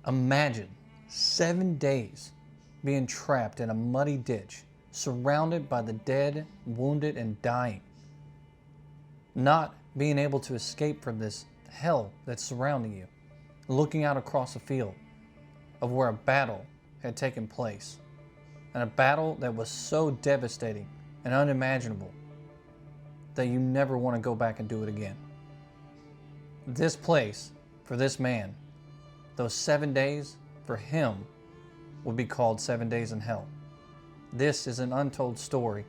Imagine 7 days being trapped in a muddy ditch, surrounded by the dead, wounded, and dying. Not being able to escape from this hell that's surrounding you. Looking out across a field of where a battle had taken place. And a battle that was so devastating and unimaginable that you never want to go back and do it again. This place, for this man, those 7 days, for him, would be called 7 days in hell. This is an untold story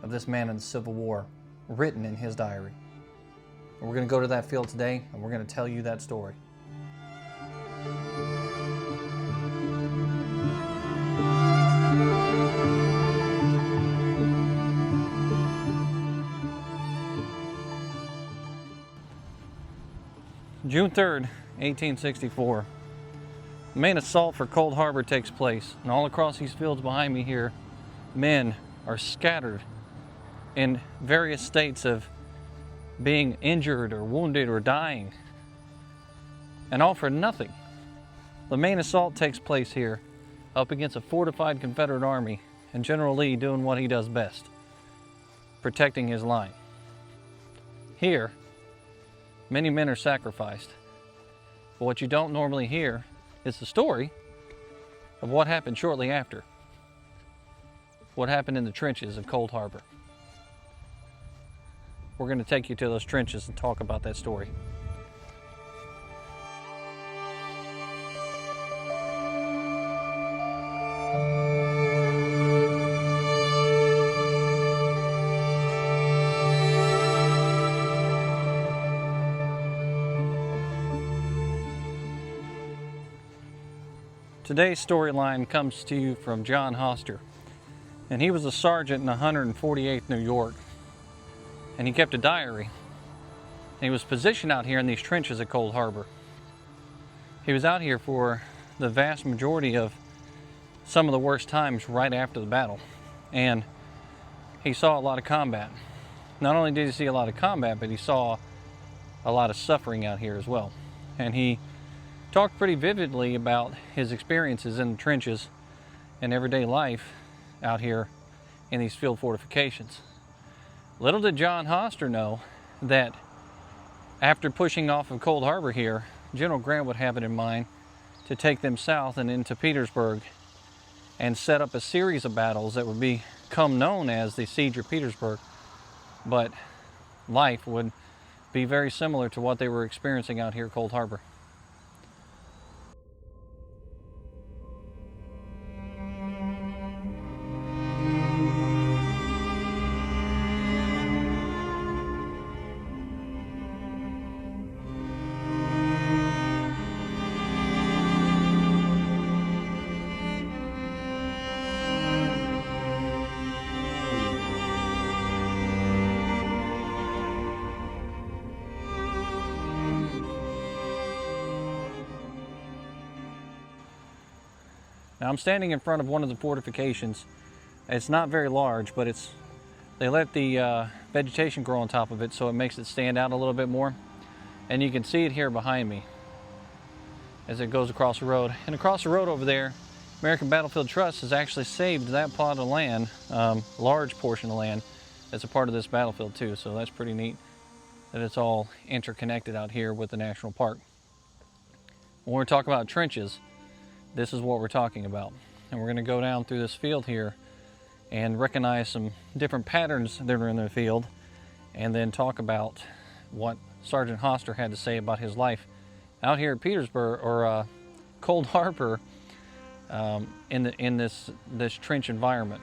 of this man in the Civil War, written in his diary. And we're going to go to that field today, and we're going to tell you that story. June 3rd, 1864. The main assault for Cold Harbor takes place, and all across these fields behind me here, men are scattered in various states of being injured or wounded or dying, and all for nothing. The main assault takes place here up against a fortified Confederate army, and General Lee doing what he does best, protecting his line. Here, many men are sacrificed, but what you don't normally hear is the story of what happened shortly after. What happened in the trenches of Cold Harbor. We're going to take you to those trenches and talk about that story. Today's storyline comes to you from John Hoster, and he was a sergeant in 148th New York, and he kept a diary. And he was positioned out here in these trenches at Cold Harbor. He was out here for the vast majority of some of the worst times right after the battle, and he saw a lot of combat. Not only did he see a lot of combat, but he saw a lot of suffering out here as well. And he talked pretty vividly about his experiences in the trenches and everyday life out here in these field fortifications. Little did John Hoster know that after pushing off of Cold Harbor here, General Grant would have it in mind to take them south and into Petersburg and set up a series of battles that would become known as the Siege of Petersburg. But life would be very similar to what they were experiencing out here at Cold Harbor. Now I'm standing in front of one of the fortifications. It's not very large, but they let the vegetation grow on top of it, so it makes it stand out a little bit more. And you can see it here behind me as it goes across the road. And across the road over there, American Battlefield Trust has actually saved that plot of land, large portion of land, as a part of this battlefield too. So that's pretty neat that it's all interconnected out here with the national park. When we're talking about trenches, this is what we're talking about. And we're going to go down through this field here and recognize some different patterns that are in the field, and then talk about what Sergeant Hoster had to say about his life out here at Petersburg, or Cold Harbor, in this trench environment.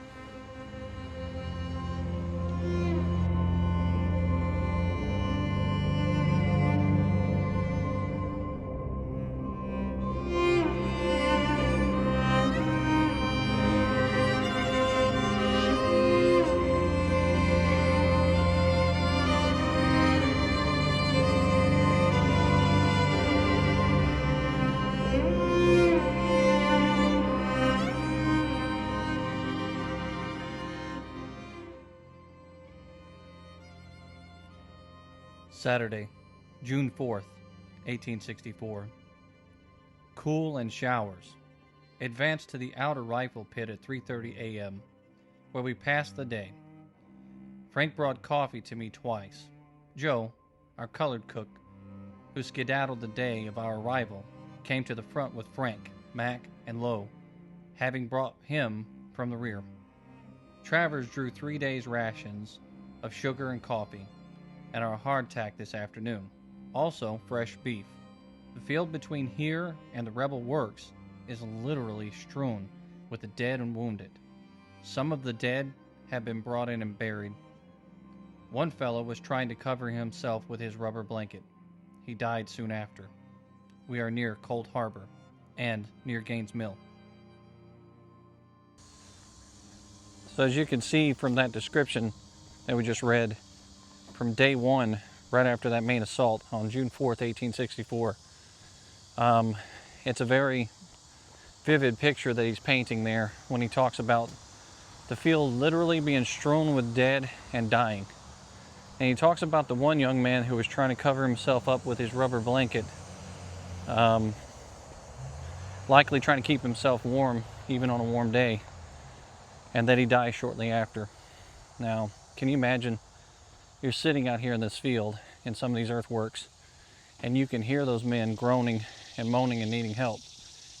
Saturday, June 4th, 1864. Cool and showers. Advanced to the outer rifle pit at 3:30 a.m., where we passed the day. Frank brought coffee to me twice. Joe, our colored cook, who skedaddled the day of our arrival, came to the front with Frank, Mac, and Lowe, having brought him from the rear. Travers drew 3 days' rations of sugar and coffee, and our hardtack this afternoon. Also, fresh beef. The field between here and the rebel works is literally strewn with the dead and wounded. Some of the dead have been brought in and buried. One fellow was trying to cover himself with his rubber blanket. He died soon after. We are near Cold Harbor and near Gaines Mill. So as you can see from that description that we just read, from day one, right after that main assault on June 4th, 1864, it's a very vivid picture that he's painting there when he talks about the field literally being strewn with dead and dying. And he talks about the one young man who was trying to cover himself up with his rubber blanket, likely trying to keep himself warm even on a warm day, and that he dies shortly after. Now, can you imagine you're sitting out here in this field in some of these earthworks, and you can hear those men groaning and moaning and needing help.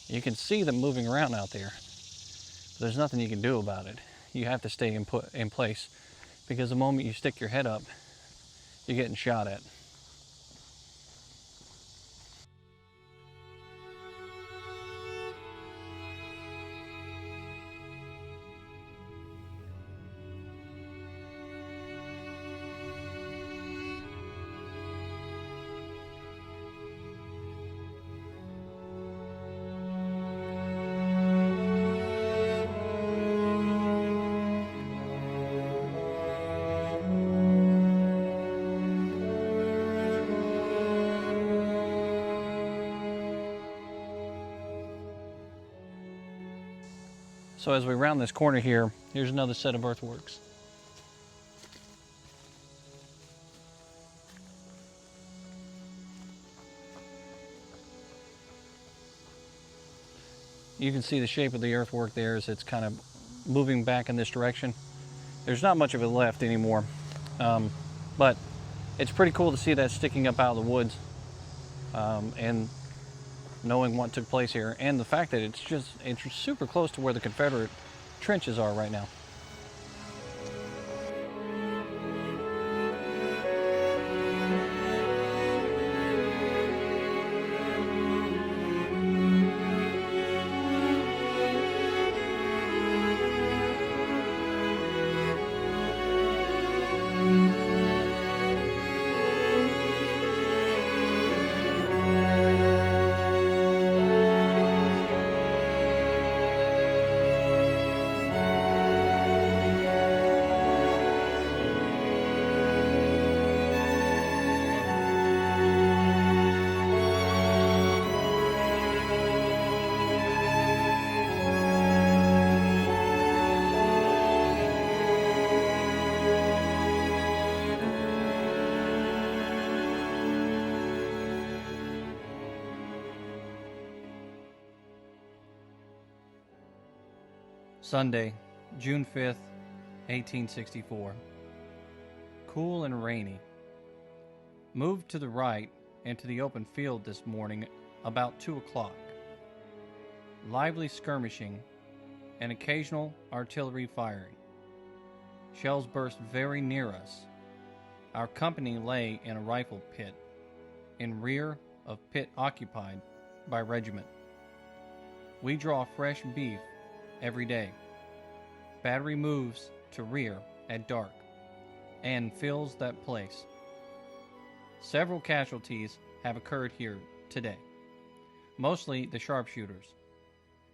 You can see them moving around out there, but there's nothing you can do about it. You have to stay in place, because the moment you stick your head up, you're getting shot at. So as we round this corner here, here's another set of earthworks. You can see the shape of the earthwork there as it's kind of moving back in this direction. There's not much of it left anymore, but it's pretty cool to see that sticking up out of the woods, and knowing what took place here, and the fact that it's super close to where the Confederate trenches are right now. Sunday, June 5th, 1864. Cool and rainy. Moved to the right into the open field this morning about 2 o'clock. Lively skirmishing and occasional artillery firing. Shells burst very near us. Our company lay in a rifle pit, in rear of pit occupied by regiment. We draw fresh beef every day. Battery moves to rear at dark and fills that place. Several casualties have occurred here today, mostly the sharpshooters,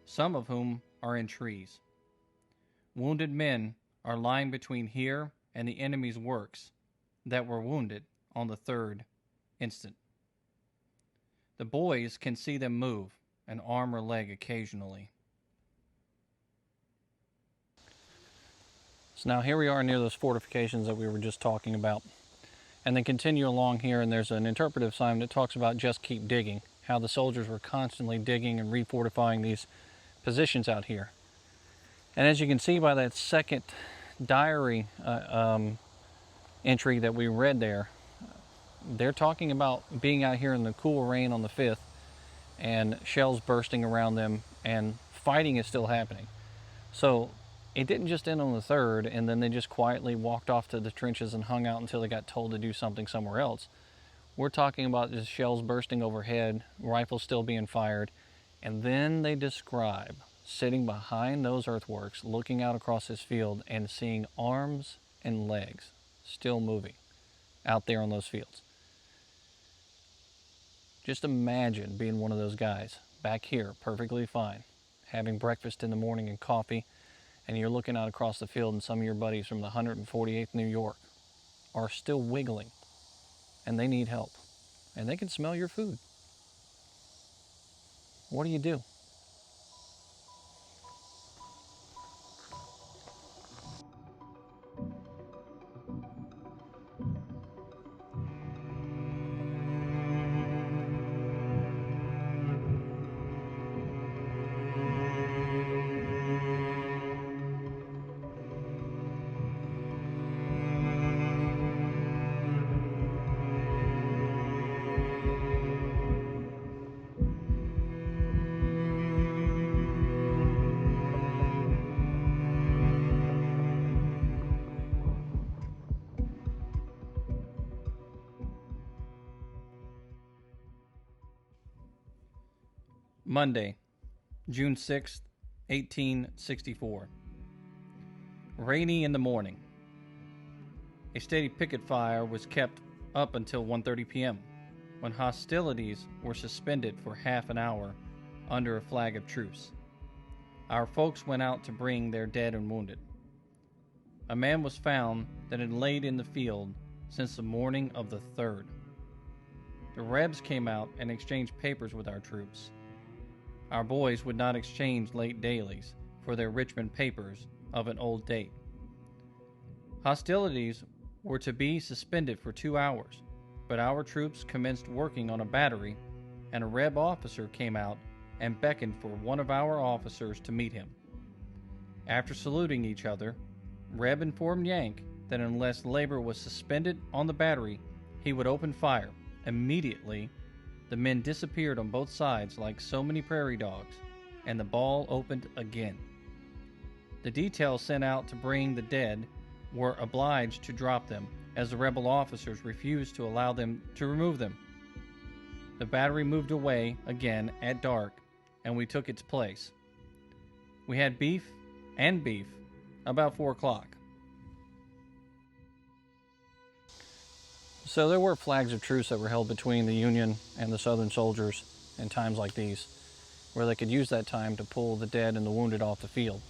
some of whom are in trees. Wounded men are lying between here and the enemy's works that were wounded on the 3rd instant. The boys can see them move, an arm or leg occasionally. So now here we are near those fortifications that we were just talking about. And then continue along here, and there's an interpretive sign that talks about just keep digging. how the soldiers were constantly digging and refortifying these positions out here. And as you can see by that second diary entry that we read there, they're talking about being out here in the cool rain on the 5th and shells bursting around them, and fighting is still happening. So it didn't just end on the 3rd and then they just quietly walked off to the trenches and hung out until they got told to do something somewhere else. We're talking about just shells bursting overhead, rifles still being fired, and then they describe sitting behind those earthworks, looking out across this field and seeing arms and legs still moving out there on those fields. Just imagine being one of those guys back here, perfectly fine, having breakfast in the morning and coffee, and you're looking out across the field and some of your buddies from the 148th New York are still wiggling and they need help and they can smell your food. What do you do? Monday, June 6th, 1864. Rainy in the morning. A steady picket fire was kept up until 1:30 p.m., when hostilities were suspended for half an hour under a flag of truce. Our folks went out to bring their dead and wounded. A man was found that had laid in the field since the morning of the 3rd. The Rebs came out and exchanged papers with our troops. Our boys would not exchange late dailies for their Richmond papers of an old date. Hostilities were to be suspended for 2 hours, but our troops commenced working on a battery, and a Reb officer came out and beckoned for one of our officers to meet him. After saluting each other, Reb informed Yank that unless labor was suspended on the battery, he would open fire. Immediately, the men disappeared on both sides like so many prairie dogs, and the ball opened again. The details sent out to bring the dead were obliged to drop them, as the rebel officers refused to allow them to remove them. The battery moved away again at dark, and we took its place. We had beef about 4 o'clock. So there were flags of truce that were held between the Union and the Southern soldiers in times like these, where they could use that time to pull the dead and the wounded off the field.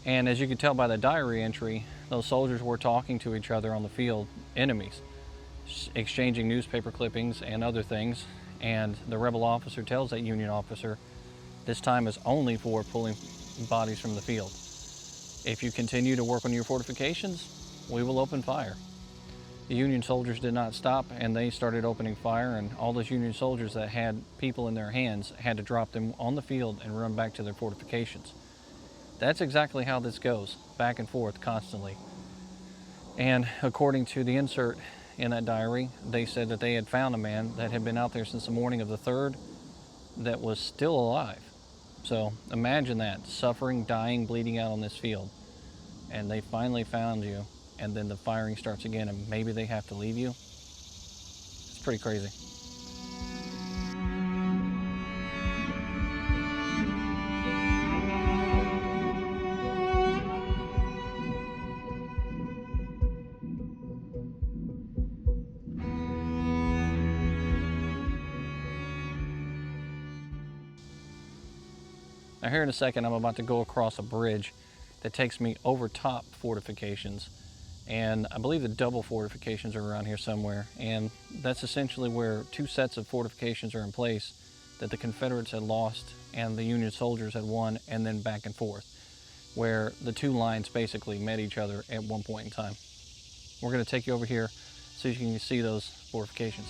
And as you can tell by the diary entry, those soldiers were talking to each other on the field, enemies, exchanging newspaper clippings and other things. And the rebel officer tells that Union officer, this time is only for pulling bodies from the field. If you continue to work on your fortifications, we will open fire. The Union soldiers did not stop, and they started opening fire, and all those Union soldiers that had people in their hands had to drop them on the field and run back to their fortifications. That's exactly how this goes, back and forth constantly. And according to the insert in that diary, they said that they had found a man that had been out there since the morning of the 3rd that was still alive. So imagine that, suffering, dying, bleeding out on this field. And they finally found you, and then the firing starts again, and maybe they have to leave you. It's pretty crazy. Now here in a second, I'm about to go across a bridge that takes me over top fortifications. And I believe the double fortifications are around here somewhere. And that's essentially where 2 sets of fortifications are in place that the Confederates had lost and the Union soldiers had won, and then back and forth, where the 2 lines basically met each other at one point in time. We're going to take you over here so you can see those fortifications.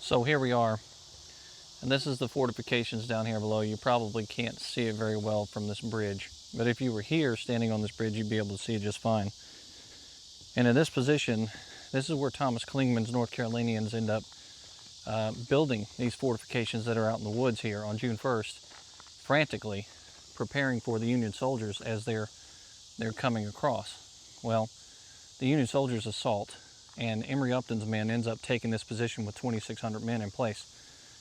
So here we are, and this is the fortifications down here below. You probably can't see it very well from this bridge, but if you were here standing on this bridge, you'd be able to see it just fine. And in this position, this is where Thomas Clingman's North Carolinians end up building these fortifications that are out in the woods here on June 1st, frantically preparing for the Union soldiers as they're coming across. Well, the Union soldiers assault, and Emory Upton's men ends up taking this position with 2,600 men in place.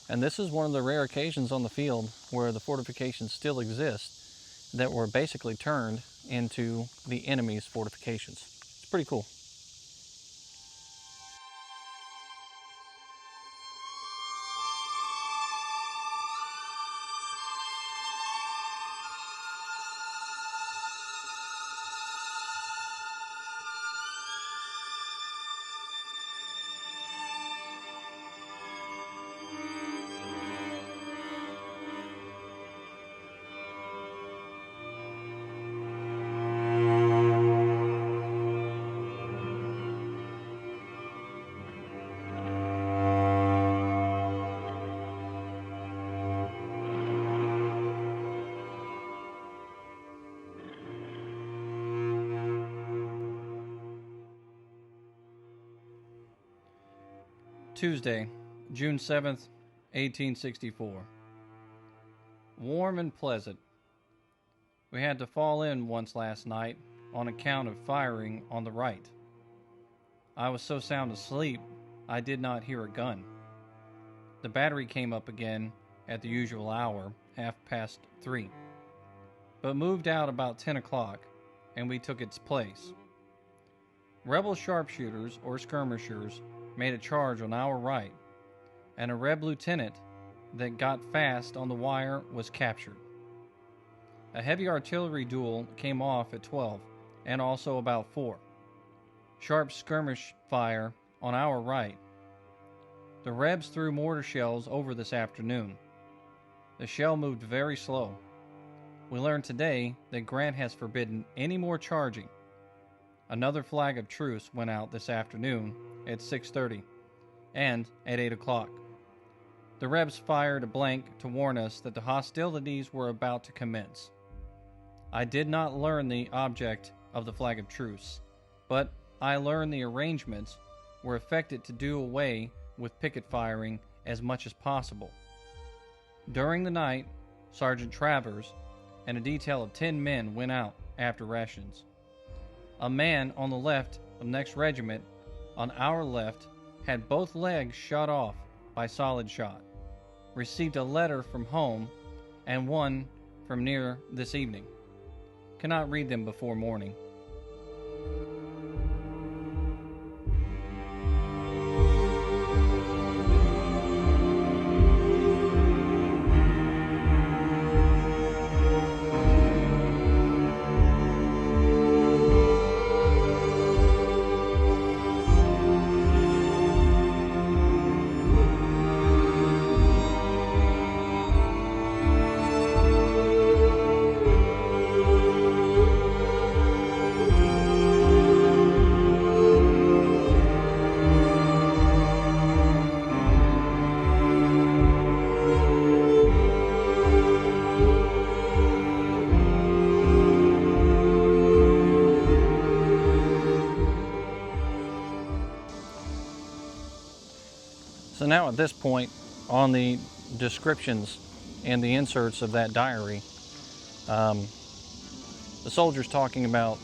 And this is one of the rare occasions on the field where the fortifications still exist that were basically turned into the enemy's fortifications. It's pretty cool. Tuesday, June 7th, 1864. Warm and pleasant. We had to fall in once last night on account of firing on the right. I was so sound asleep I did not hear a gun. The battery came up again at the usual hour, 3:30, but moved out about 10 o'clock, and we took its place. Rebel sharpshooters or skirmishers made a charge on our right, and a Reb lieutenant that got fast on the wire was captured. A heavy artillery duel came off at 12, and also about 4. Sharp skirmish fire on our right. The Rebs threw mortar shells over this afternoon. The shell moved very slow. We learned today that Grant has forbidden any more charging. Another flag of truce went out this afternoon at 6:30 and at 8 o'clock. The Rebs fired a blank to warn us that the hostilities were about to commence. I did not learn the object of the flag of truce, but I learned the arrangements were effected to do away with picket firing as much as possible. During the night, Sergeant Travers and a detail of 10 men went out after rations. A man on the left of next regiment, on our left, had both legs shot off by solid shot. Received a letter from home and one from near this evening. Cannot read them before morning. So now at this point, on the descriptions and the inserts of that diary, the soldiers talking about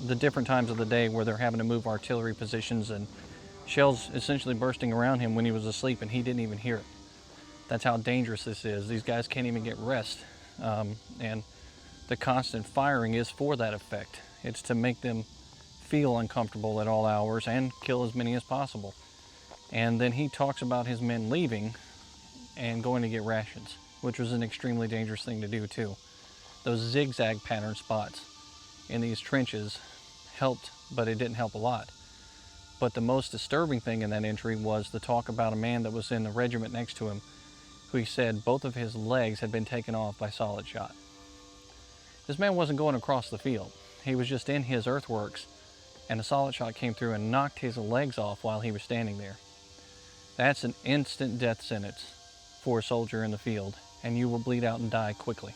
the different times of the day where they're having to move artillery positions and shells essentially bursting around him when he was asleep and he didn't even hear it. That's how dangerous this is. These guys can't even get rest. And the constant firing is for that effect. It's to make them feel uncomfortable at all hours and kill as many as possible. And then he talks about his men leaving and going to get rations, which was an extremely dangerous thing to do too. Those zigzag pattern spots in these trenches helped, but it didn't help a lot. But the most disturbing thing in that entry was the talk about a man that was in the regiment next to him, who he said both of his legs had been taken off by solid shot. This man wasn't going across the field. He was just in his earthworks, and a solid shot came through and knocked his legs off while he was standing there. That's an instant death sentence for a soldier in the field, and you will bleed out and die quickly.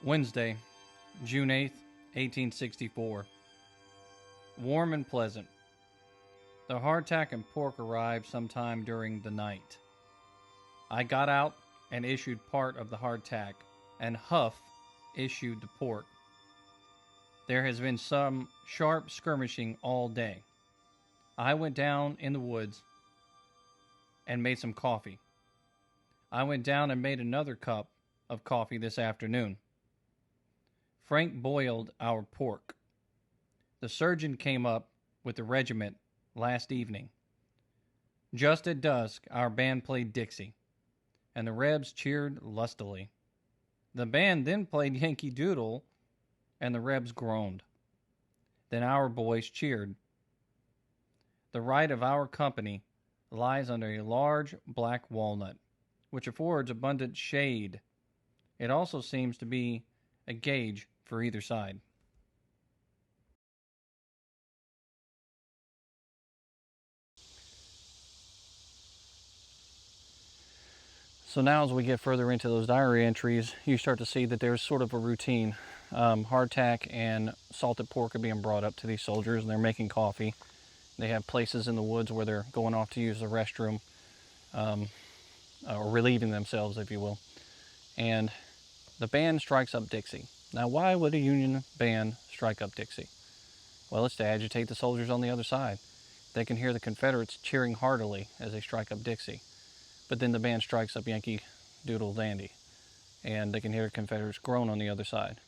Wednesday, June 8th, 1864. Warm and pleasant. The hardtack and pork arrived sometime during the night. I got out and issued part of the hardtack, and Huff issued the pork. There has been some sharp skirmishing all day. I went down in the woods and made some coffee. I went down and made another cup of coffee this afternoon. Frank boiled our pork. The surgeon came up with the regiment last evening. Just at dusk, our band played Dixie, and the Rebs cheered lustily. The band then played Yankee Doodle, and the Rebs groaned. Then our boys cheered. The right of our company lies under a large black walnut, which affords abundant shade. It also seems to be a gauge for either side. So now as we get further into those diary entries, you start to see that there's sort of a routine. Hardtack and salted pork are being brought up to these soldiers, and they're making coffee. They have places in the woods where they're going off to use the restroom, or relieving themselves, if you will. And the band strikes up Dixie. Now, why would a Union band strike up Dixie? Well, it's to agitate the soldiers on the other side. They can hear the Confederates cheering heartily as they strike up Dixie. But then the band strikes up Yankee Doodle Dandy, and they can hear the Confederates groan on the other side.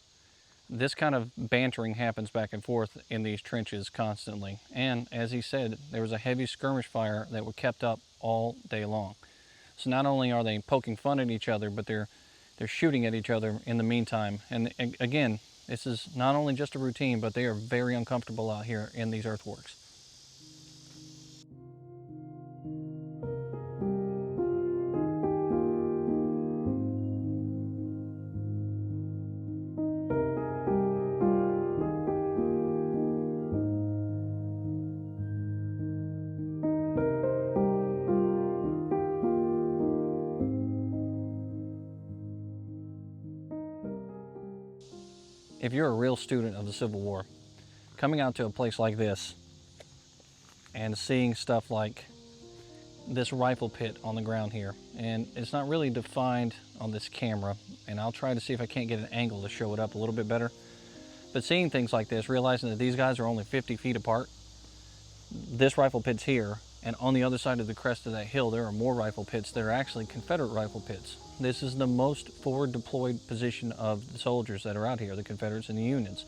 This kind of bantering happens back and forth in these trenches constantly. And as he said, there was a heavy skirmish fire that was kept up all day long. So not only are they poking fun at each other, but they're shooting at each other in the meantime. And again, this is not only just a routine, but they are very uncomfortable out here in these earthworks. If you're a real student of the Civil War, coming out to a place like this and seeing stuff like this rifle pit on the ground here, and it's not really defined on this camera, and I'll try to see if I can't get an angle to show it up a little bit better, but seeing things like this, realizing that these guys are only 50 feet apart, this rifle pit's here, and on the other side of the crest of that hill there are more rifle pits that are actually Confederate rifle pits. This is the most forward deployed position of the soldiers that are out here, the Confederates and the Unions.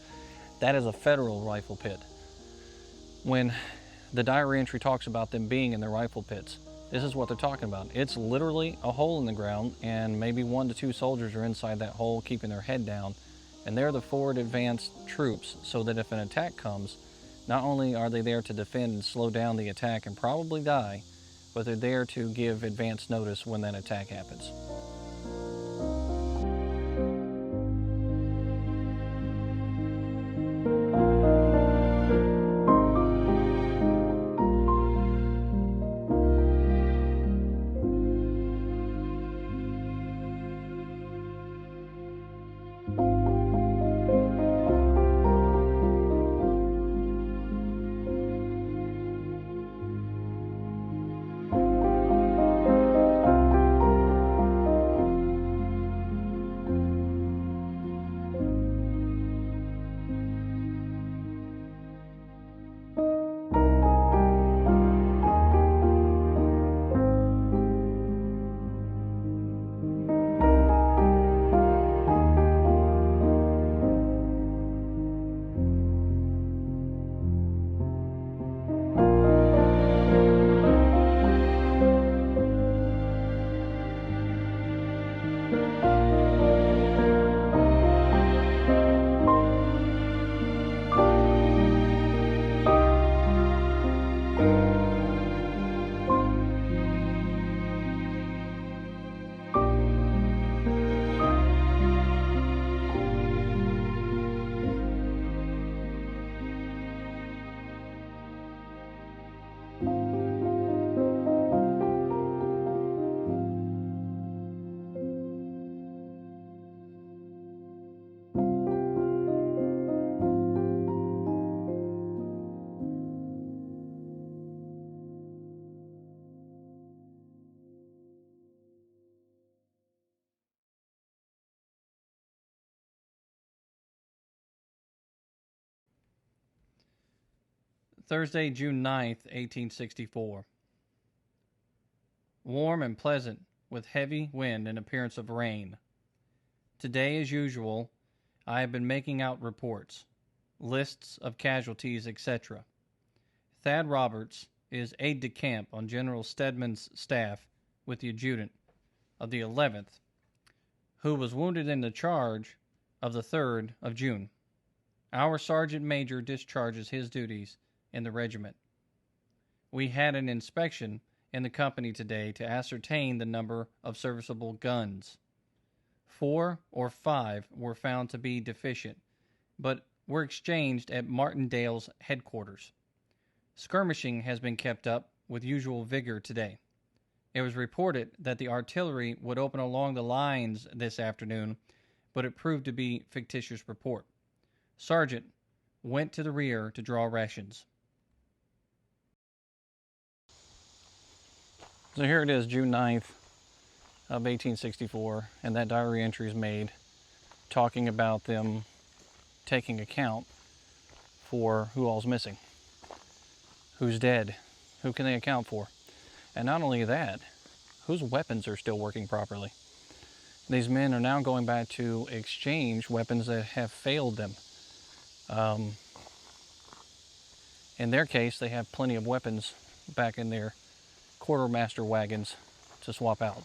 That is a Federal rifle pit. When the diary entry talks about them being in the rifle pits, this is what they're talking about. It's literally a hole in the ground, and maybe 1 to 2 soldiers are inside that hole keeping their head down, and they're the forward advanced troops, so that if an attack comes, not only are they there to defend and slow down the attack and probably die, but they're there to give advance notice when that attack happens. Thursday, June 9th, 1864. Warm and pleasant, with heavy wind and appearance of rain. Today, as usual, I have been making out reports, lists of casualties, etc. Thad Roberts is aide-de-camp on General Stedman's staff with the adjutant of the 11th, who was wounded in the charge of the 3rd of June. Our sergeant major discharges his duties in the regiment. We had an inspection in the company today to ascertain the number of serviceable guns. 4 or 5 were found to be deficient, but were exchanged at Martindale's headquarters. Skirmishing has been kept up with usual vigor today. It was reported that the artillery would open along the lines this afternoon, but it proved to be fictitious report. Sergeant went to the rear to draw rations. So here it is, June 9th of 1864, and that diary entry is made talking about them taking account for who all's missing, who's dead, who can they account for. And not only that, whose weapons are still working properly. These men are now going back to exchange weapons that have failed them. In their case, they have plenty of weapons back in their quartermaster wagons to swap out.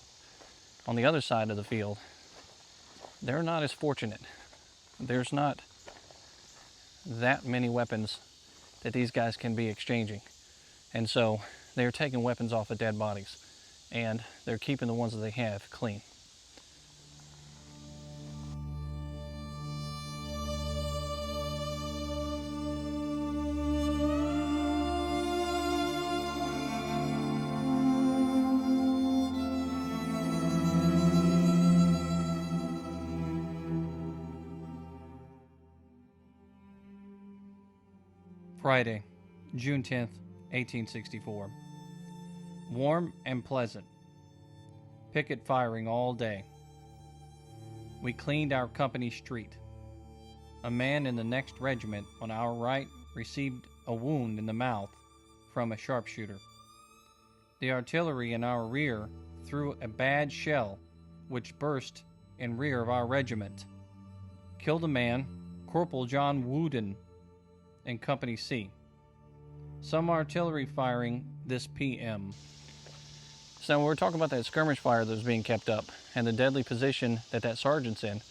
On the other side of the field, they're not as fortunate. There's not that many weapons that these guys can be exchanging. And so they're taking weapons off of dead bodies, and they're keeping the ones that they have clean. Friday, June 10th, 1864. Warm and pleasant. Picket firing all day. We cleaned our company street. A man in the next regiment on our right received a wound in the mouth from a sharpshooter. The artillery in our rear threw a bad shell which burst in rear of our regiment. Killed a man, Corporal John Wooden, in Company C. Some artillery firing this p.m. So we're talking about that skirmish fire that was being kept up and the deadly position that sergeant's in.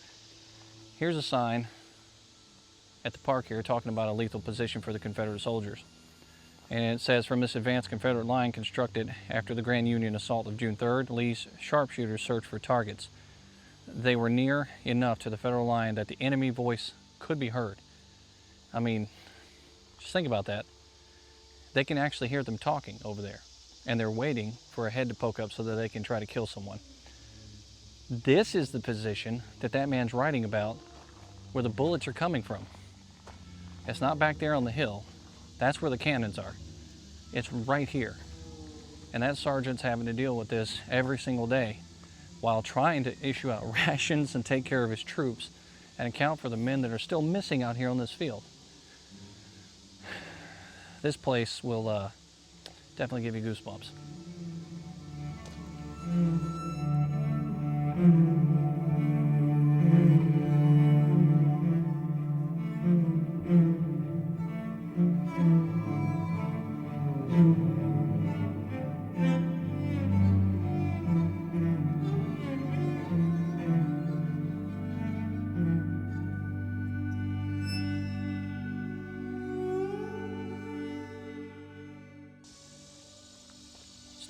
Here's a sign at the park here talking about a lethal position for the Confederate soldiers. And it says, from this advanced Confederate line constructed after the Grand Union assault of June 3rd, Lee's sharpshooters searched for targets. They were near enough to the Federal line that the enemy voice could be heard. I mean, just think about that. They can actually hear them talking over there, and they're waiting for a head to poke up so that they can try to kill someone. This is the position that man's writing about, where the bullets are coming from. It's not back there on the hill. That's where the cannons are. It's right here. And that sergeant's having to deal with this every single day while trying to issue out rations and take care of his troops and account for the men that are still missing out here on this field. This place will definitely give you goosebumps.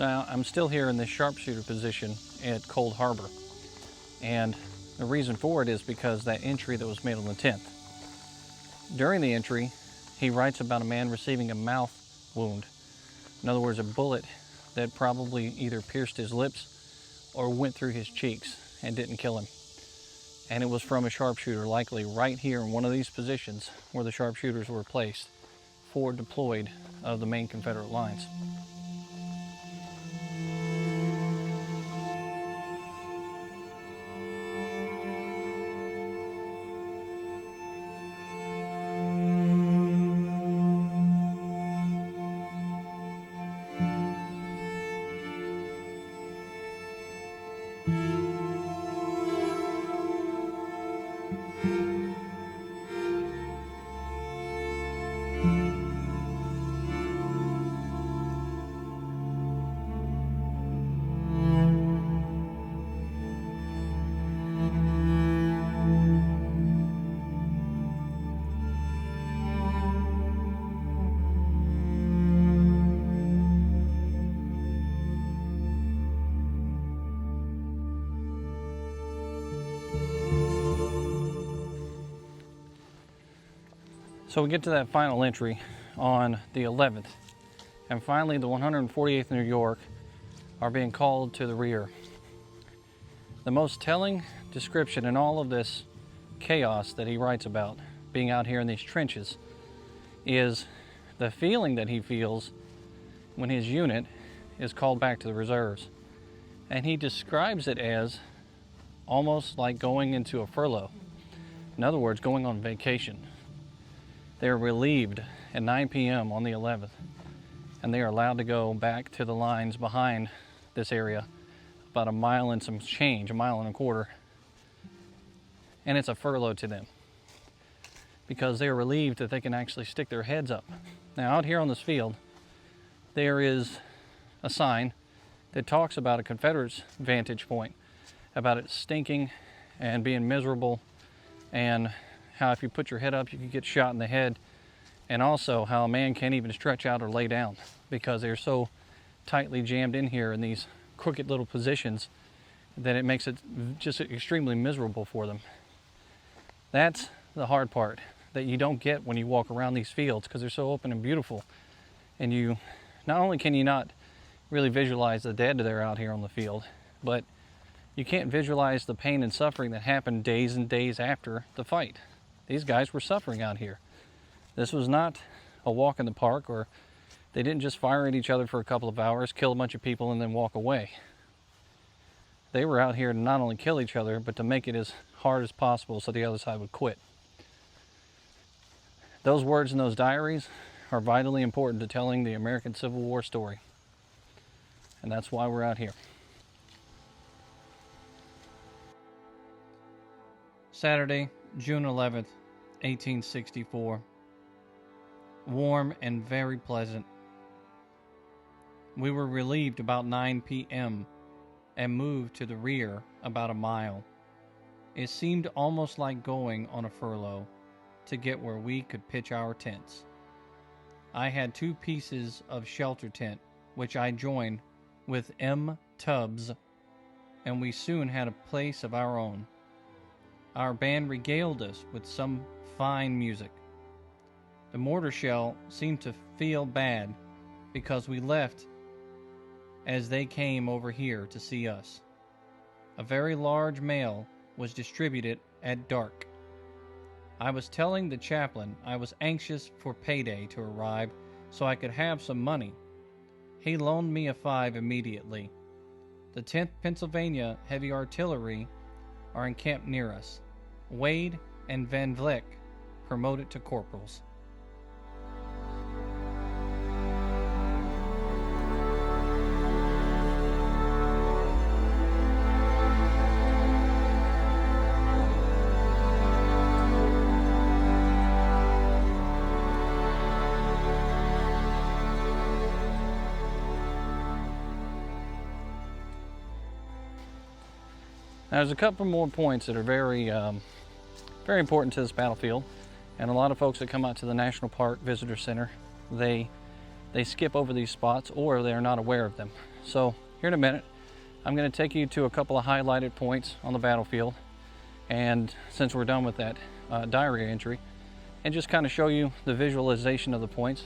Now, I'm still here in this sharpshooter position at Cold Harbor, and the reason for it is because that entry that was made on the 10th. During the entry, he writes about a man receiving a mouth wound. In other words, a bullet that probably either pierced his lips or went through his cheeks and didn't kill him. And it was from a sharpshooter, likely right here in one of these positions where the sharpshooters were placed, forward deployed of the main Confederate lines. So we get to that final entry on the 11th, and finally the 148th New York are being called to the rear. The most telling description in all of this chaos that he writes about being out here in these trenches is the feeling that he feels when his unit is called back to the reserves. And he describes it as almost like going into a furlough. In other words, going on vacation. They are relieved at 9 p.m. on the 11th, and they are allowed to go back to the lines behind this area, about a mile and some change, a mile and a quarter. And it's a furlough to them because they are relieved that they can actually stick their heads up. Now, out here on this field, there is a sign that talks about a Confederate's vantage point, about it stinking and being miserable, and how if you put your head up, you could get shot in the head, and also how a man can't even stretch out or lay down because they're so tightly jammed in here in these crooked little positions that it makes it just extremely miserable for them. That's the hard part that you don't get when you walk around these fields because they're so open and beautiful. And you, not only can you not really visualize the dead that are out here on the field, but you can't visualize the pain and suffering that happened days and days after the fight. These guys were suffering out here. This was not a walk in the park, or they didn't just fire at each other for a couple of hours, kill a bunch of people, and then walk away. They were out here to not only kill each other, but to make it as hard as possible so the other side would quit. Those words in those diaries are vitally important to telling the American Civil War story. And that's why we're out here. Saturday, June 11th, 1864. Warm and very pleasant. We were relieved about 9 p.m. and moved to the rear about a mile. It seemed almost like going on a furlough to get where we could pitch our tents. I had 2 pieces of shelter tent, which I joined with M. Tubbs, and we soon had a place of our own. Our band regaled us with some fine music. The mortar shell seemed to feel bad because we left as they came over here to see us. A very large mail was distributed at dark. I was telling the chaplain I was anxious for payday to arrive so I could have some money. He loaned me a 5 immediately. The 10th Pennsylvania Heavy Artillery are encamped near us. Wade and Van Vleck promoted to corporals. Now, there's a couple more points that are very important to this battlefield, and a lot of folks that come out to the National Park Visitor Center, they skip over these spots or they're not aware of them. So here in a minute, I'm going to take you to a couple of highlighted points on the battlefield, and since we're done with that diary entry, and just kind of show you the visualization of the points,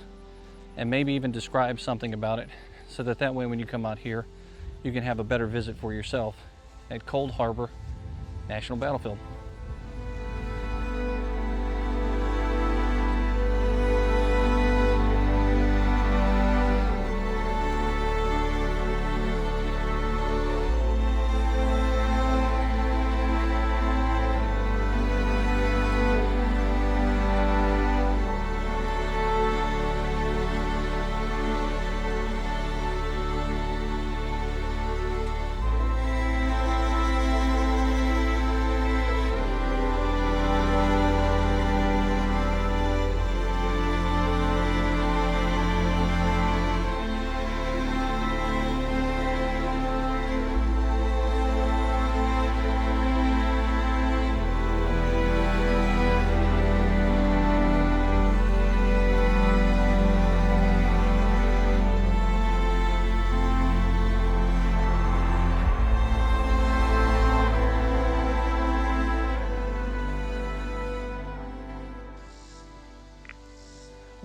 and maybe even describe something about it, so that way when you come out here, you can have a better visit for yourself at Cold Harbor National Battlefield.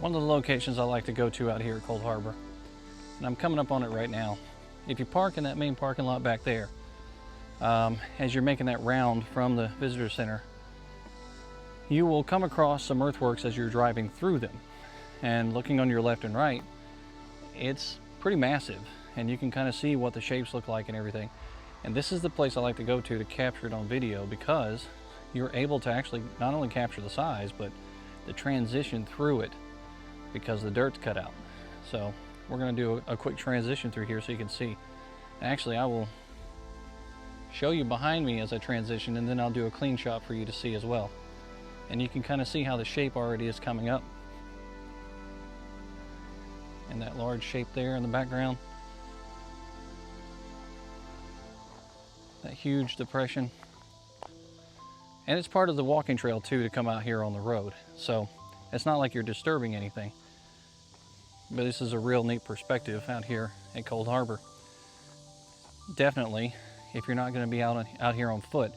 one of the locations I like to go to out here at Cold Harbor. And I'm coming up on it right now. If you park in that main parking lot back there, as you're making that round from the visitor center, you will come across some earthworks as you're driving through them. And looking on your left and right, it's pretty massive, and you can kind of see what the shapes look like and everything. And this is the place I like to go to capture it on video, because you're able to actually not only capture the size, but the transition through it, because the dirt's cut out. So we're going to do a quick transition through here so you can see. Actually, I will show you behind me as I transition, and then I'll do a clean shot for you to see as well. And you can kind of see how the shape already is coming up. And that large shape there in the background. That huge depression. And it's part of the walking trail too, to come out here on the road. So it's not like you're disturbing anything. But this is a real neat perspective out here at Cold Harbor. Definitely, if you're not going to be out here on foot,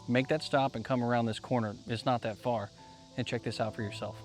make that stop and come around this corner. It's not that far. And check this out for yourself.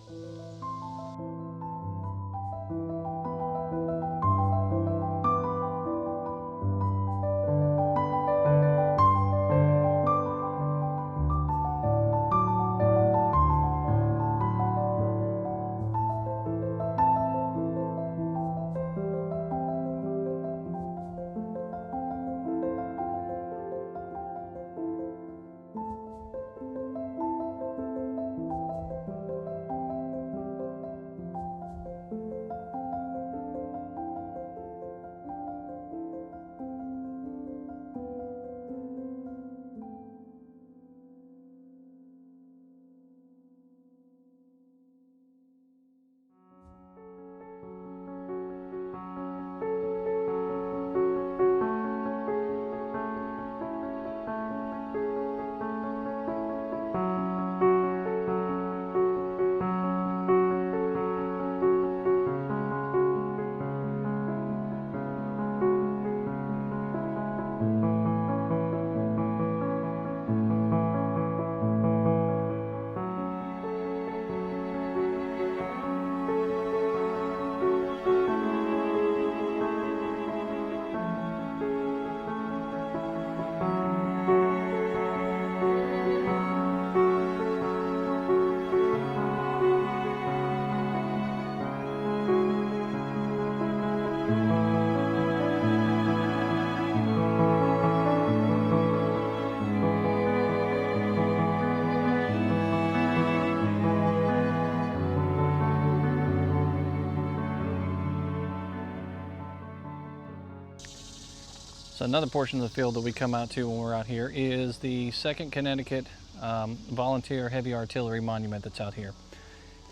So another portion of the field that we come out to when we're out here is the 2nd Connecticut Volunteer Heavy Artillery Monument that's out here.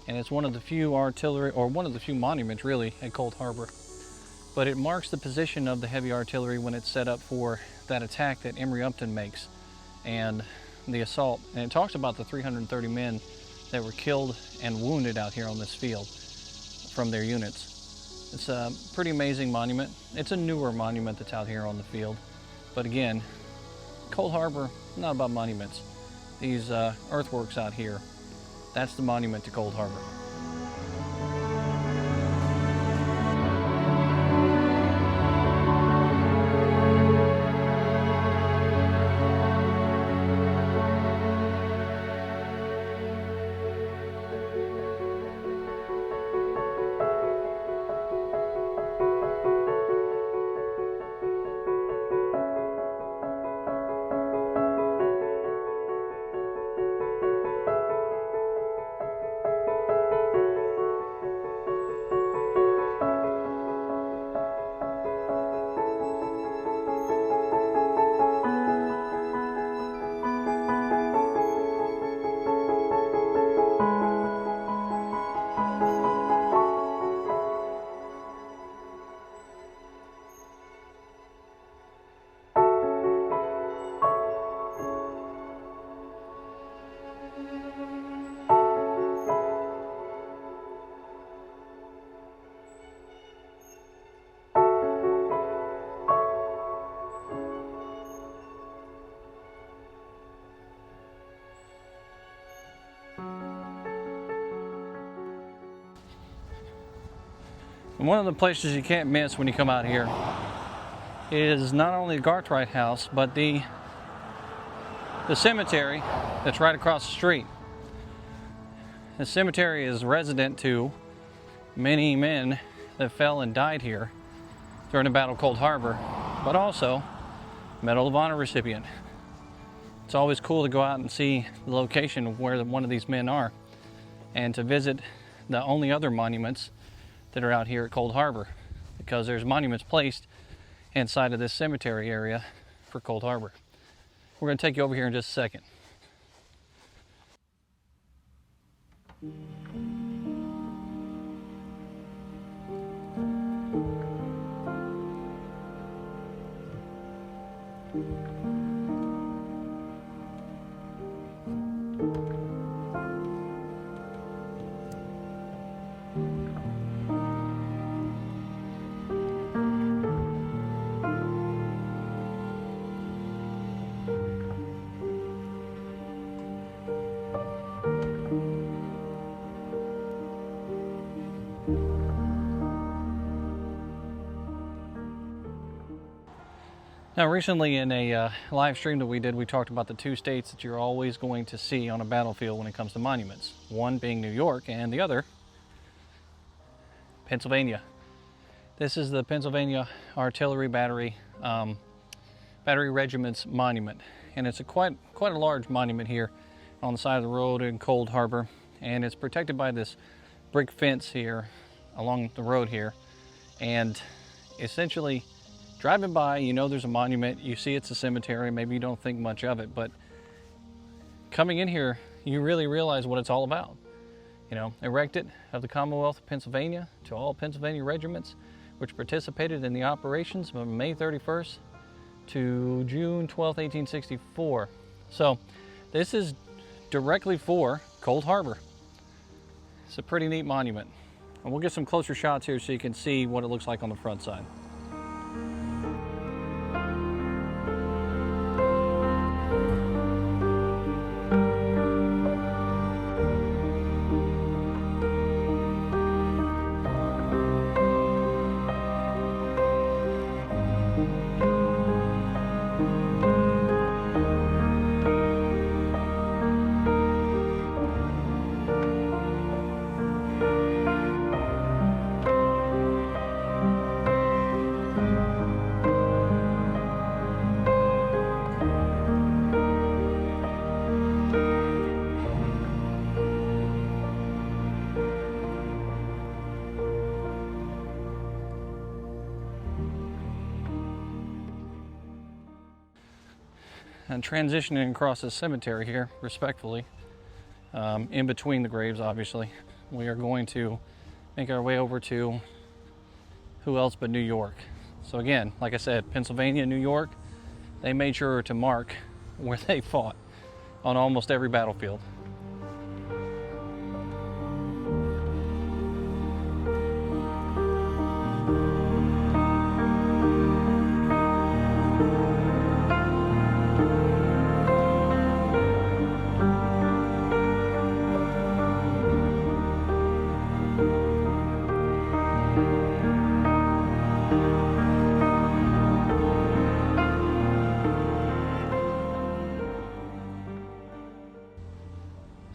And it's one of the few artillery, or one of the few monuments really, at Cold Harbor. But it marks the position of the heavy artillery when it's set up for that attack that Upton makes and the assault. And it talks about the 330 men that were killed and wounded out here on this field from their units. It's a pretty amazing monument. It's a newer monument that's out here on the field. But again, Cold Harbor, not about monuments. These earthworks out here, that's the monument to Cold Harbor. And one of the places you can't miss when you come out here is not only the Gartright house, but the cemetery that's right across the street. The cemetery is resident to many men that fell and died here during the Battle of Cold Harbor, but also Medal of Honor recipient. It's always cool to go out and see the location of where one of these men are, and to visit the only other monuments that are out here at Cold Harbor, because there's monuments placed inside of this cemetery area for Cold Harbor. We're going to take you over here in just a second. Now, recently in a live stream that we did, we talked about the two states that you're always going to see on a battlefield when it comes to monuments. One being New York, and the other, Pennsylvania. This is the Pennsylvania Artillery Battery Regiment's monument, and it's quite a large monument here on the side of the road in Cold Harbor, and it's protected by this brick fence here along the road here. And essentially, driving by, you know there's a monument, you see it's a cemetery, maybe you don't think much of it, but coming in here, you really realize what it's all about. You know, erected of the Commonwealth of Pennsylvania to all Pennsylvania regiments which participated in the operations from May 31st to June 12th, 1864. So this is directly for Cold Harbor. It's a pretty neat monument. And we'll get some closer shots here so you can see what it looks like on the front side. And transitioning across the cemetery here, respectfully, in between the graves, obviously, we are going to make our way over to who else but New York. So again, like I said, Pennsylvania, New York, they made sure to mark where they fought on almost every battlefield.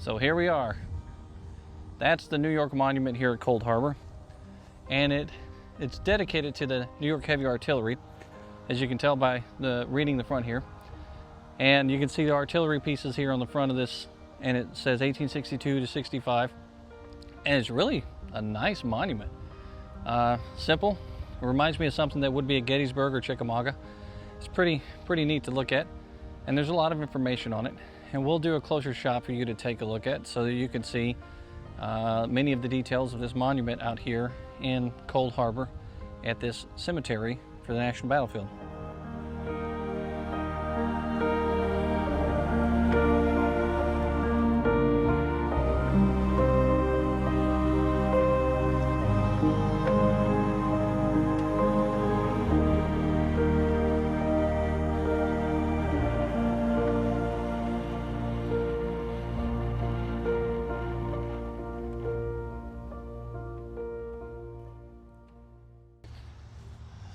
So here we are. That's the New York Monument here at Cold Harbor, and it's dedicated to the New York Heavy Artillery, as you can tell by reading the front here. And you can see the artillery pieces here on the front of this, and it says 1862 to 65, and it's really a nice monument. Simple. It reminds me of something that would be at Gettysburg or Chickamauga. It's pretty neat to look at, and there's a lot of information on it. And we'll do a closer shot for you to take a look at so that you can see many of the details of this monument out here in Cold Harbor at this cemetery for the National Battlefield.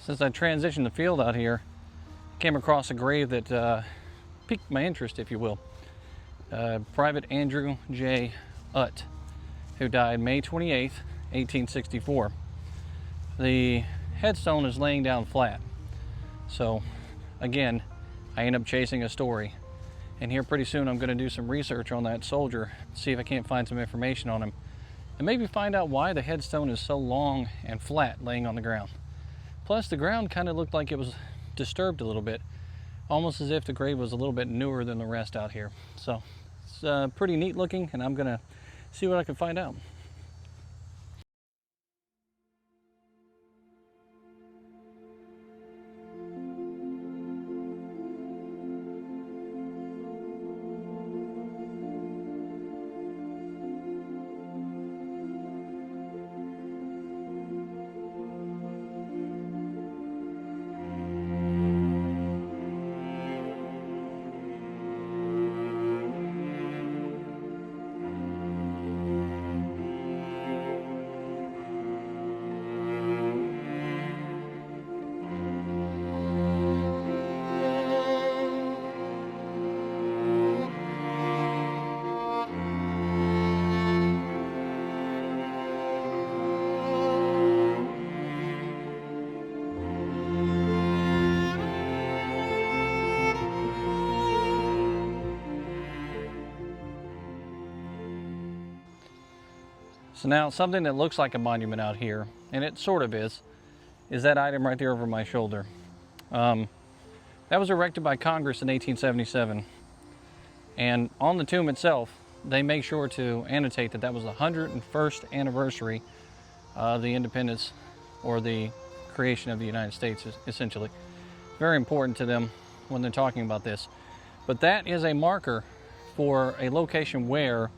since I transitioned the field out here, came across a grave that piqued my interest, if you will. Private Andrew J. Utt, who died May 28th, 1864. The headstone is laying down flat. So again, I end up chasing a story. And here pretty soon I'm going to do some research on that soldier, see if I can't find some information on him, and maybe find out why the headstone is so long and flat laying on the ground. Plus the ground kind of looked like it was disturbed a little bit, almost as if the grave was a little bit newer than the rest out here. So it's pretty neat looking, and I'm going to see what I can find out. So now something that looks like a monument out here, and it sort of is that item right there over my shoulder. That was erected by Congress in 1877. And on the tomb itself, they make sure to annotate that that was the 101st anniversary of the independence, or the creation of the United States, essentially. Very important to them when they're talking about this. But that is a marker for a location where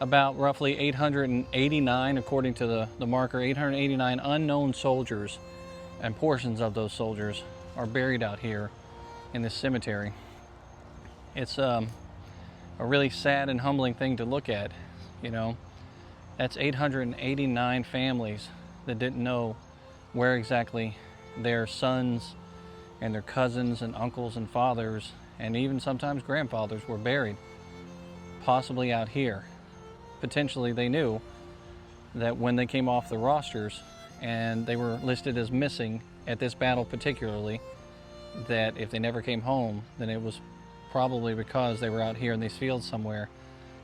about roughly 889, according to the marker, 889 unknown soldiers and portions of those soldiers are buried out here in this cemetery. It's a really sad and humbling thing to look at, you know. That's 889 families that didn't know where exactly their sons and their cousins and uncles and fathers and even sometimes grandfathers were buried, possibly out here. Potentially they knew that when they came off the rosters and they were listed as missing at this battle particularly, that if they never came home, then it was probably because they were out here in these fields somewhere.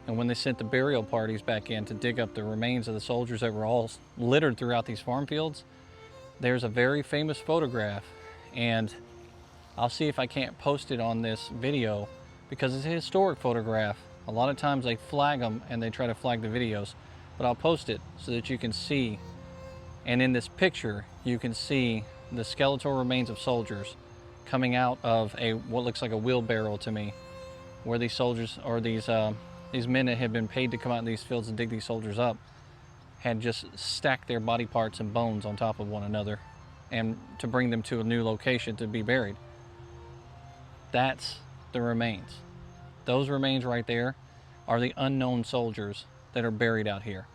And when they sent the burial parties back in to dig up the remains of the soldiers that were all littered throughout these farm fields, there's a very famous photograph, and I'll see if I can't post it on this video because it's a historic photograph. A lot of times they flag them and they try to flag the videos, but I'll post it so that you can see. And in this picture, you can see the skeletal remains of soldiers coming out of what looks like a wheelbarrow to me, where these soldiers, or these men that had been paid to come out in these fields and dig these soldiers up, had just stacked their body parts and bones on top of one another and to bring them to a new location to be buried. That's the remains. Those remains right there are the unknown soldiers that are buried out here.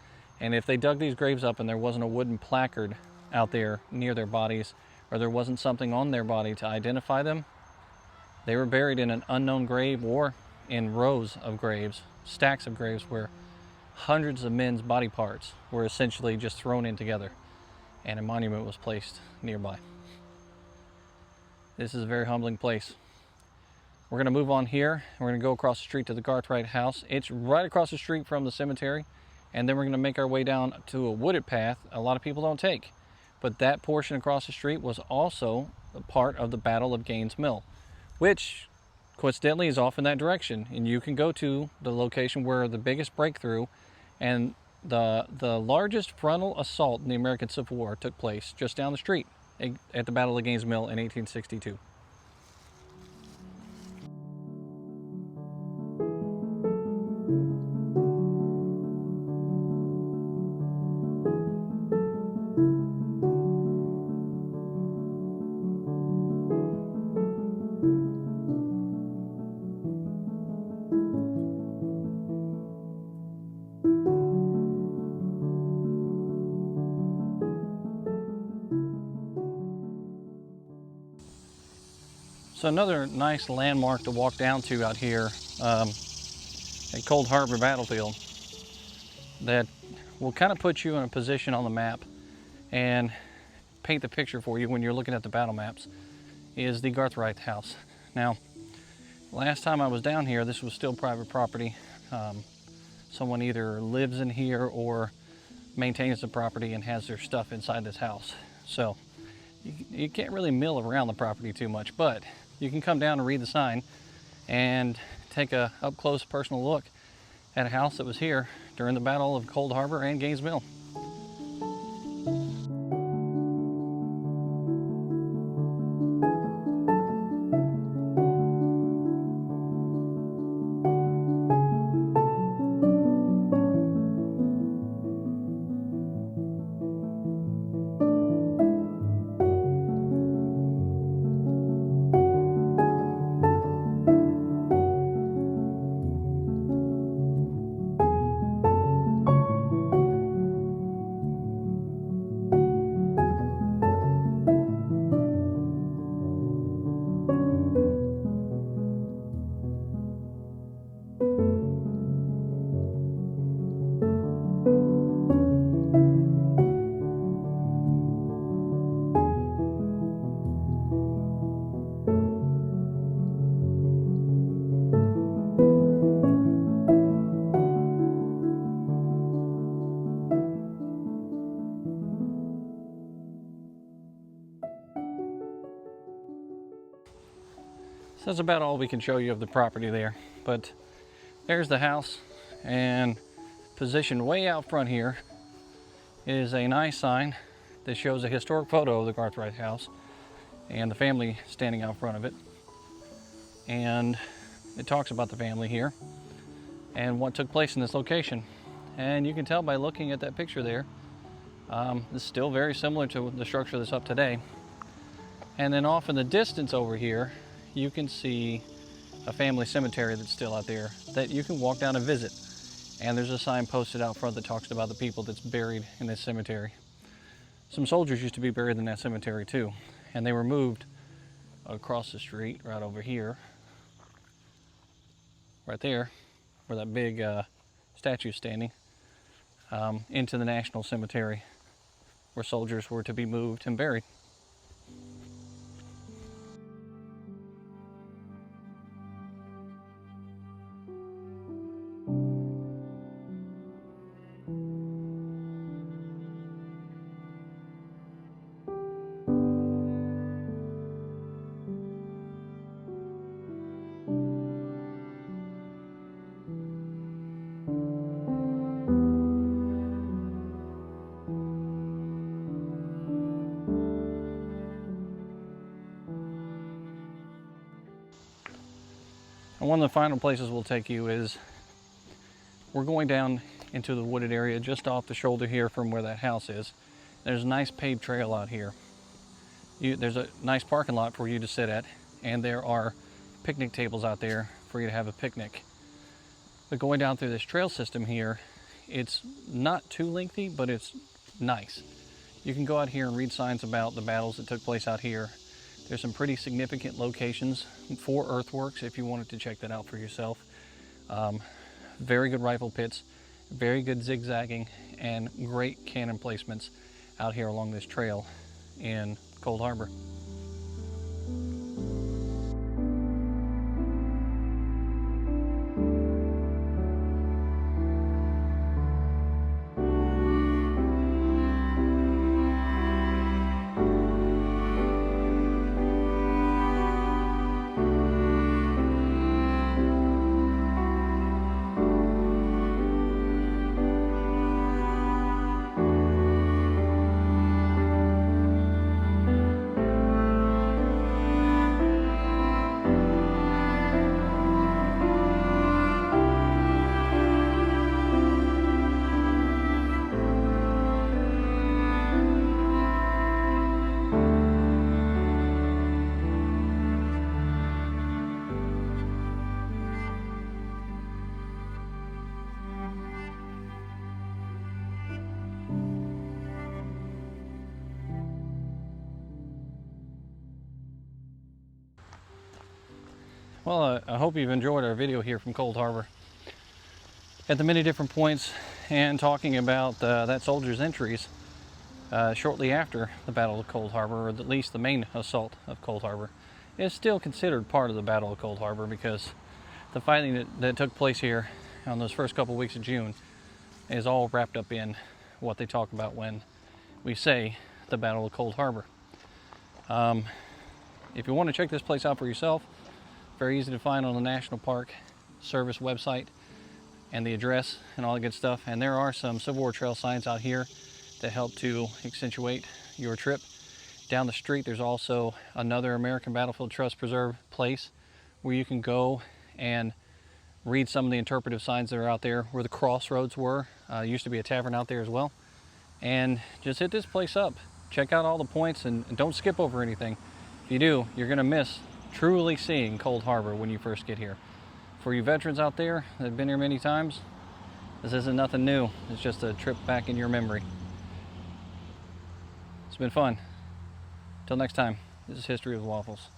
And if they dug these graves up and there wasn't a wooden placard out there near their bodies, or there wasn't something on their body to identify them, they were buried in an unknown grave or in rows of graves, stacks of graves where hundreds of men's body parts were essentially just thrown in together, and a monument was placed nearby. This is a very humbling place. We're going to move on here. We're going to go across the street to the Gartright house. It's right across the street from the cemetery. And then we're going to make our way down to a wooded path a lot of people don't take. But that portion across the street was also a part of the Battle of Gaines' Mill, which coincidentally is off in that direction. And you can go to the location where the biggest breakthrough and the largest frontal assault in the American Civil War took place just down the street at the Battle of Gaines' Mill in 1862. So another nice landmark to walk down to out here at Cold Harbor Battlefield that will kind of put you in a position on the map and paint the picture for you when you're looking at the battle maps is the Gartright house. Now, last time I was down here, this was still private property. Someone either lives in here or maintains the property and has their stuff inside this house. So you can't really mill around the property too much, but you can come down and read the sign and take a up-close personal look at a house that was here during the Battle of Cold Harbor and Gaines Mill. So that's about all we can show you of the property there. But there's the house, and positioned way out front here is a nice sign that shows a historic photo of the Gartright house and the family standing out front of it. And it talks about the family here and what took place in this location. And you can tell by looking at that picture there, it's still very similar to the structure that's up today. And then off in the distance over here, you can see a family cemetery that's still out there that you can walk down and visit. And there's a sign posted out front that talks about the people that's buried in this cemetery. Some soldiers used to be buried in that cemetery too, and they were moved across the street right over here, right there, where that big statue's standing, into the National Cemetery, where soldiers were to be moved and buried. And one of the final places we'll take you is, we're going down into the wooded area just off the shoulder here from where that house is. There's a nice paved trail out here. There's a nice parking lot for you to sit at, and there are picnic tables out there for you to have a picnic. But going down through this trail system here, it's not too lengthy, but it's nice. You can go out here and read signs about the battles that took place out here. There's some pretty significant locations for earthworks if you wanted to check that out for yourself. Very good rifle pits, very good zigzagging, and great cannon placements out here along this trail in Cold Harbor. Well, I hope you've enjoyed our video here from Cold Harbor at the many different points, and talking about that soldier's entries shortly after the Battle of Cold Harbor, or at least the main assault of Cold Harbor, is still considered part of the Battle of Cold Harbor, because the fighting that took place here on those first couple weeks of June is all wrapped up in what they talk about when we say the Battle of Cold Harbor. If you want to check this place out for yourself, very easy to find on the National Park Service website, and the address and all that good stuff. And there are some Civil War trail signs out here that help to accentuate your trip. Down the street, there's also another American Battlefield Trust Preserve place where you can go and read some of the interpretive signs that are out there, where the crossroads were. Used to be a tavern out there as well. And just hit this place up. Check out all the points, and don't skip over anything. If you do, you're going to miss truly seeing Cold Harbor when you first get here. For you veterans out there that have been here many times, this isn't nothing new. It's just a trip back in your memory. It's been fun. Till next time, this is History with Waffles.